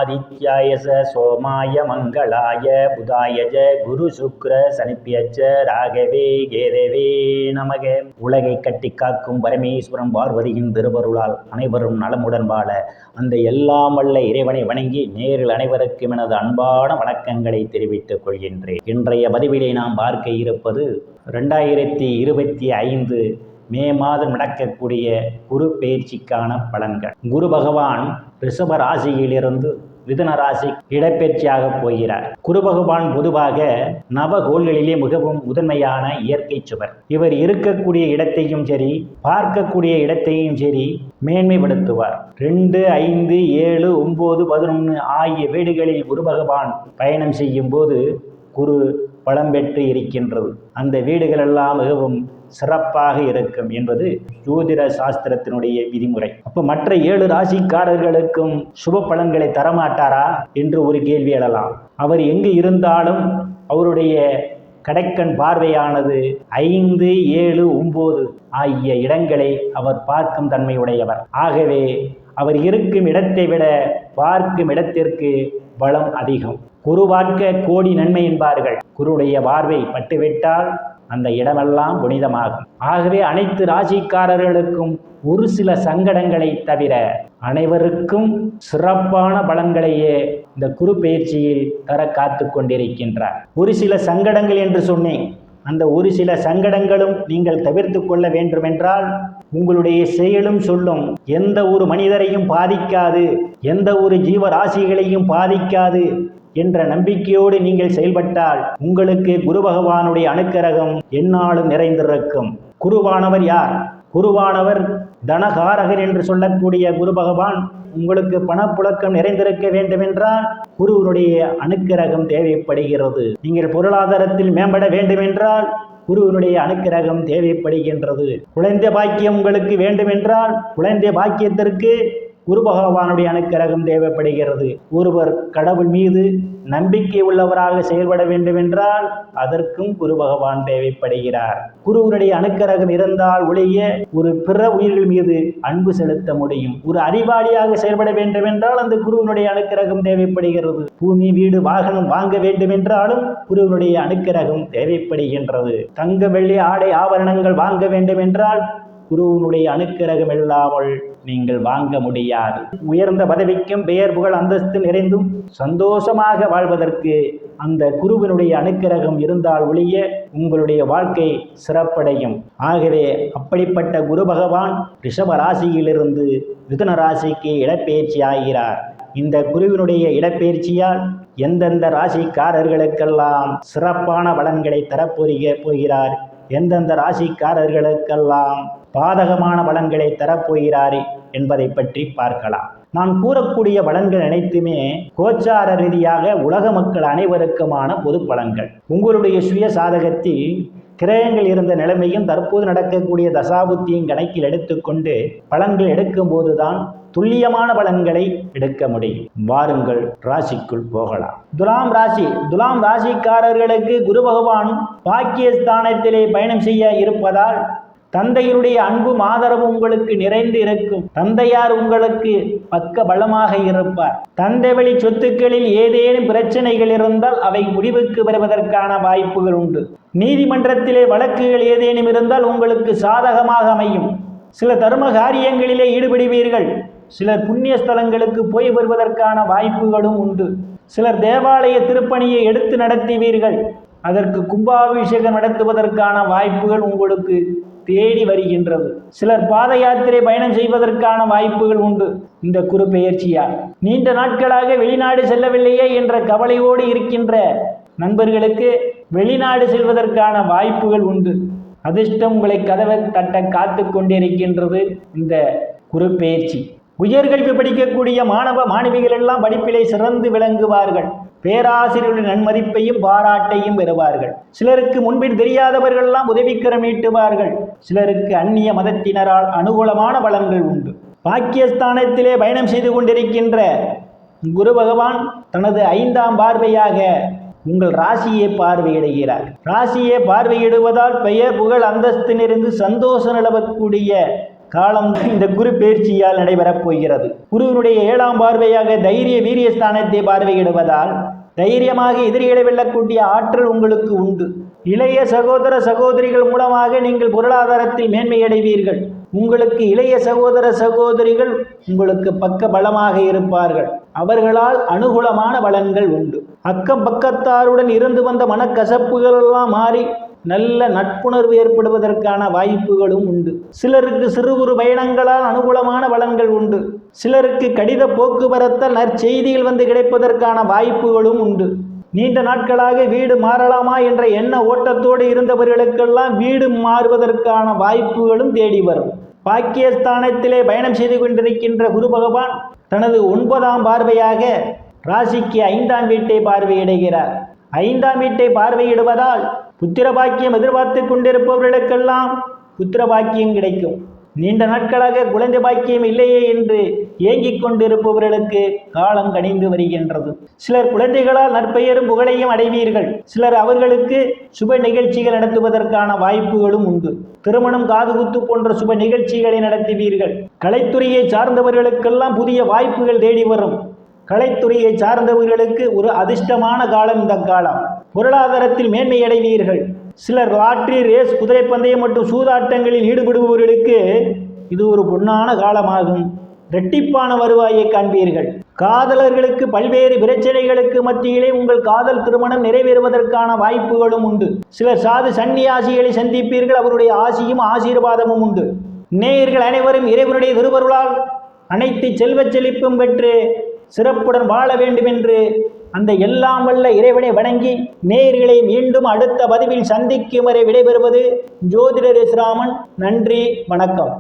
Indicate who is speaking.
Speaker 1: ஆதித்யாயச சோமாய மங்களாய புதாயஜ குரு சுக்ர சனிப்பியச்ச ராகவே கேதவே நமக. உலகை கட்டி காக்கும் பரமேஸ்வரன் பார்வதியின் திருவருளால் அனைவரும் நலமுடன் வாழ அந்த எல்லாம் வல்ல இறைவனை வணங்கி நேரில் அனைவருக்கும் எனது அன்பான வணக்கங்களை தெரிவித்துக் கொள்கின்றேன். இன்றைய பதிவிலே நாம் பார்க்க இருப்பது 2025 மே மாதம் நடக்கக்கூடிய குரு பயிற்சிக்கான பலன்கள். குரு பகவான் ரிஷப ராசியிலிருந்து மிதுன ராசி இடப்பெயர்ச்சியாக போகிறார். குரு பகவான் பொதுவாக நவகோள்களிலே மிகவும் முதன்மையான இயற்கை சுவர். இவர் இருக்கக்கூடிய இடத்தையும் சரி பார்க்கக்கூடிய இடத்தையும் சரி மேன்மைப்படுத்துவார். 2, 5, 7, 9, 11 ஆகிய வீடுகளில் குரு பகவான் பயணம் செய்யும் போது குரு பலம் பெற்று இருக்கின்றது. அந்த வீடுகளெல்லாம் மிகவும் சிறப்பாக இருக்கும் என்பது ஜோதிட சாஸ்திரத்தினுடைய விதிமுறை. அப்போ மற்ற 7 ராசிக்காரர்களுக்கும் சுப பலன்களை தரமாட்டாரா என்று ஒரு கேள்வி எழலாம். அவர் எங்கு இருந்தாலும் அவருடைய கடைக்கண் பார்வையானது 5, 7, 9 ஆகிய இடங்களை அவர் பார்க்கும் தன்மையுடையவர். ஆகவே அவர் இருக்கும் இடத்தை விட பார்க்கும் இடத்திற்கு பலம் அதிகம். குரு பார்க்க கோடி நன்மை என்பார்கள். குருடைய பார்வை பட்டுவிட்டால் அந்த இடமெல்லாம் புனிதமாகும். ஆகவே அனைத்து ராசிக்காரர்களுக்கும் ஒரு சில சங்கடங்களை தவிர அனைவருக்கும் சிறப்பான பலன்களையே இந்த குரு பயிற்சியில் தர காத்து கொண்டிருக்கின்றார். ஒரு சில சங்கடங்கள் என்று சொன்னேன். அந்த ஒரு சில சங்கடங்களும் நீங்கள் தவிர்த்து கொள்ள வேண்டுமென்றால் உங்களுடைய செயலும் சொல்லும் எந்த ஒரு மனிதரையும் பாதிக்காது, எந்த ஒரு ஜீவராசிகளையும் பாதிக்காது என்ற நம்பிக்கையோடு நீங்கள் செயல்பட்டால் உங்களுக்கு குரு பகவானுடைய அனுக்கிரகம் எந்நாளும் நிறைந்திருக்கும். குருவானவர் யார்? குருவானவர் தனகாரகர் என்று சொல்லக்கூடிய குரு பகவான் உங்களுக்கு பணப்புழக்கம் நிறைந்திருக்க வேண்டுமென்றால் குருவனுடைய அனுக்கிரகம் தேவைப்படுகிறது. நீங்கள் பொருளாதாரத்தில் மேம்பட வேண்டுமென்றால் குருவனுடைய அனுக்கிரகம் தேவைப்படுகின்றது. குழந்தை பாக்கியம் உங்களுக்கு வேண்டுமென்றால் குழந்தை பாக்கியத்திற்கு குரு பகவானுடைய அனுக்கிரகம் தேவைப்படுகிறது. ஒருவர் கடவுள் மீது நம்பிக்கை உள்ளவராக செயல்பட வேண்டுமென்றால் அதற்கும் குரு பகவான் தேவைப்படுகிறார். குருவனுடைய அனுக்கிரகம் இருந்தால் ஒழிய ஒரு பிற உயிர்கள் மீது அன்பு செலுத்த முடியும். ஒரு அறிவாளியாக செயல்பட வேண்டுமென்றால் அந்த குருவனுடைய அனுக்கிரகம் தேவைப்படுகிறது. பூமி, வீடு, வாகனம் வாங்க வேண்டுமென்றாலும் குருவனுடைய அனுக்கிரகம் தேவைப்படுகின்றது. தங்க, வெள்ளி, ஆடை, ஆபரணங்கள் வாங்க வேண்டுமென்றால் குருவனுடைய அனுக்கிரகம் இல்லாமல் நீங்கள் வாங்க முடியாது. உயர்ந்த பதவிக்கும் பெயர், புகழ், அந்தஸ்து நிறைந்தும் சந்தோஷமாக வாழ்வதற்கு அந்த குருவினுடைய அனுக்கிரகம் இருந்தால் ஒழிய உங்களுடைய வாழ்க்கை சிறப்படையும். ஆகவே அப்படிப்பட்ட குரு பகவான் ரிஷப ராசியிலிருந்து மிதுன ராசிக்கு இடப்பெயர்ச்சி ஆகிறார். இந்த குருவினுடைய இடப்பெயர்ச்சியால் எந்தெந்த ராசிக்காரர்களுக்கெல்லாம் சிறப்பான பலன்களை போகிறார், எந்தெந்த ராசிக்காரர்களுக்கெல்லாம் பாதகமான பலன்களை தரப்போகிறார் என்பதை பற்றி பார்க்கலாம். நான் கூறக்கூடிய பலன்கள் அனைத்துமே கோச்சார ரீதியாக உலக மக்கள் அனைவருக்குமான பொது பலன்கள். உங்களுடைய சுய சாதகத்தில் கிரகங்கள் இருந்த நிலைமையும் தற்போது நடக்கக்கூடிய தசாபுத்தியும் கணக்கில் எடுத்துக்கொண்டு பலன்கள் எடுக்கும் போதுதான் துல்லியமான பலன்களை எடுக்க முடியும். வாருங்கள் ராசிக்குள் போகலாம். துலாம் ராசிக்காரர்களுக்கு குரு பகவான் பாக்கியஸ்தானத்திலே பயணம் செய்ய இருப்பதால் தந்தையருடைய அன்பும் ஆதரவும் உங்களுக்கு நிறைந்து இருக்கும். தந்தையார் உங்களுக்கு பக்க பலமாக இருப்பார். தந்தை வழி சொத்துக்களில் ஏதேனும் பிரச்சனைகள் இருந்தால் அவை முடிவுக்கு வருவதற்கான வாய்ப்புகள் உண்டு. நீதிமன்றத்திலே வழக்குகள் ஏதேனும் இருந்தால் உங்களுக்கு சாதகமாக அமையும். சில தர்ம காரியங்களிலே ஈடுபடுவீர்கள். சிலர் புண்ணிய ஸ்தலங்களுக்கு போய் வருவதற்கான வாய்ப்புகளும் உண்டு. சிலர் தேவாலய திருப்பணியை எடுத்து நடத்துவீர்கள். அதற்கு கும்பாபிஷேகம் நடத்துவதற்கான வாய்ப்புகள் உங்களுக்கு தேடி வருகின்றது. சிலர் பாத யாத்திரை பயணம் செய்வதற்கான வாய்ப்புகள் உண்டு. இந்த குரு பெயர்ச்சியால் நீண்ட நாட்களாக வெளிநாடு செல்லவில்லையே என்ற கவலையோடு இருக்கின்ற நண்பர்களுக்கு வெளிநாடு செல்வதற்கான வாய்ப்புகள் உண்டு. அதிர்ஷ்டம் உங்களை கதவை தட்ட காத்து கொண்டிருக்கின்றது. இந்த குரு பெயர்ச்சி உயர்கல்வி படிக்கக்கூடிய மாணவ மாணவிகள் எல்லாம் படிப்பிலே சிறந்து விளங்குவார்கள். பேராசிரியர்களின் நன்மதிப்பையும் பாராட்டையும் பெறுவார்கள். சிலருக்கு முன்பில் தெரியாதவர்கள் எல்லாம் உதவிக்கரம் நீட்டுவார்கள். சிலருக்கு அந்நிய மதத்தினரால் அனுகூலமான பலன்கள் உண்டு. பாக்கியஸ்தானத்திலே பயணம் செய்து கொண்டிருக்கின்ற குரு பகவான் தனது 5ஆம் பார்வையாக உங்கள் ராசியை பார்வையிடுகிறார். ராசியை பார்வையிடுவதால் பெயர், புகழ், அந்தஸ்து நிறைந்து சந்தோஷம் நிலவக்கூடிய காலம் இந்த குரு பயிற்சியால் நடைபெறப் போகிறது. குருவினுடைய 7ஆம் பார்வையாக தைரிய வீரிய ஸ்தானத்தை பார்வையிடுவதால் தைரியமாக எதிரிகளை வெல்லக்கூடிய ஆற்றல் உங்களுக்கு உண்டு. இளைய சகோதர சகோதரிகள் மூலமாக நீங்கள் பொருளாதாரத்தில் மேன்மையடைவீர்கள். உங்களுக்கு இளைய சகோதர சகோதரிகள் உங்களுக்கு பக்க பலமாக இருப்பார்கள். அவர்களால் அனுகூலமான பலன்கள் உண்டு. அக்கம் பக்கத்தாருடன் இருந்து வந்த மனக்கசப்புகள் எல்லாம் மாறி நல்ல நட்புணர்வு ஏற்படுவதற்கான வாய்ப்புகளும் உண்டு. சிலருக்கு சிறு குறு பயணங்களால் அனுகூலமான பலன்கள் உண்டு. சிலருக்கு கடித போக்குவரத்தால் நற்செய்திகள் வந்து கிடைப்பதற்கான வாய்ப்புகளும் உண்டு. நீண்ட நாட்களாக வீடு மாறலாமா என்ற எண்ண ஓட்டத்தோடு இருந்தவர்களுக்கெல்லாம் வீடு மாறுவதற்கான வாய்ப்புகளும் தேடி வரும். பாக்கியஸ்தானத்திலே பயணம் செய்து கொண்டிருக்கின்ற குரு பகவான் தனது 9ஆம் பார்வையாக ராசிக்கு 5ஆம் வீட்டை பார்வையிடுகிறார். 5ஆம் வீட்டை பார்வையிடுவதால் புத்திர பாக்கியம் எதிர்பார்த்து கொண்டிருப்பவர்களுக்கெல்லாம் புத்திர பாக்கியம் கிடைக்கும். நீண்ட நாட்களாக குழந்தை பாக்கியம் இல்லையே என்று ஏங்கிக் கொண்டிருப்பவர்களுக்கு காலம் கனிந்து வருகின்றது. சிலர் குழந்தைகளால் நற்பெயரும் புகழையும் அடைவீர்கள். சிலர் அவர்களுக்கு சுப நிகழ்ச்சிகள் நடத்துவதற்கான வாய்ப்புகளும் உண்டு. திருமணம், காதுகுத்து போன்ற சுப நிகழ்ச்சிகளை நடத்துவீர்கள். கலைத்துறையை சார்ந்தவர்களுக்கெல்லாம் புதிய வாய்ப்புகள் தேடி வரும். கலைத்துறையை சார்ந்தவர்களுக்கு ஒரு அதிர்ஷ்டமான காலம் இந்த காலம். பொருளாதாரத்தில் மேன்மை அடைவீர்கள். சிலர் லாட்டரி, ரேஸ், குதிரை பந்தயம் மற்றும் சூதாட்டங்களில் ஈடுபடுபவர்களுக்கு இது ஒரு பொன்னான காலமாகும். இரட்டிப்பான வருவாயை காண்பீர்கள். காதலர்களுக்கு பல்வேறு பிரச்சனைகளுக்கு மத்தியிலே உங்கள் காதல் திருமணம் நிறைவேறுவதற்கான வாய்ப்புகளும் உண்டு. சிலர் சாது சன்னியாசிகளை சந்திப்பீர்கள். அவருடைய ஆசியும் ஆசீர்வாதமும் உண்டு. நேயர்கள் அனைவரும் இறைவனுடைய திருவருளால் அனைத்து செல்வச் செழிப்பும் பெற்று சிறப்புடன் வாழ வேண்டும் என்று அந்த எல்லாம் வல்ல இறைவனை வணங்கி நேயர்களை மீண்டும் அடுத்த பதிவில் சந்திக்கும் வரை விடைபெறுவது ஜோதிடர் எஸ் ராமன். நன்றி, வணக்கம்.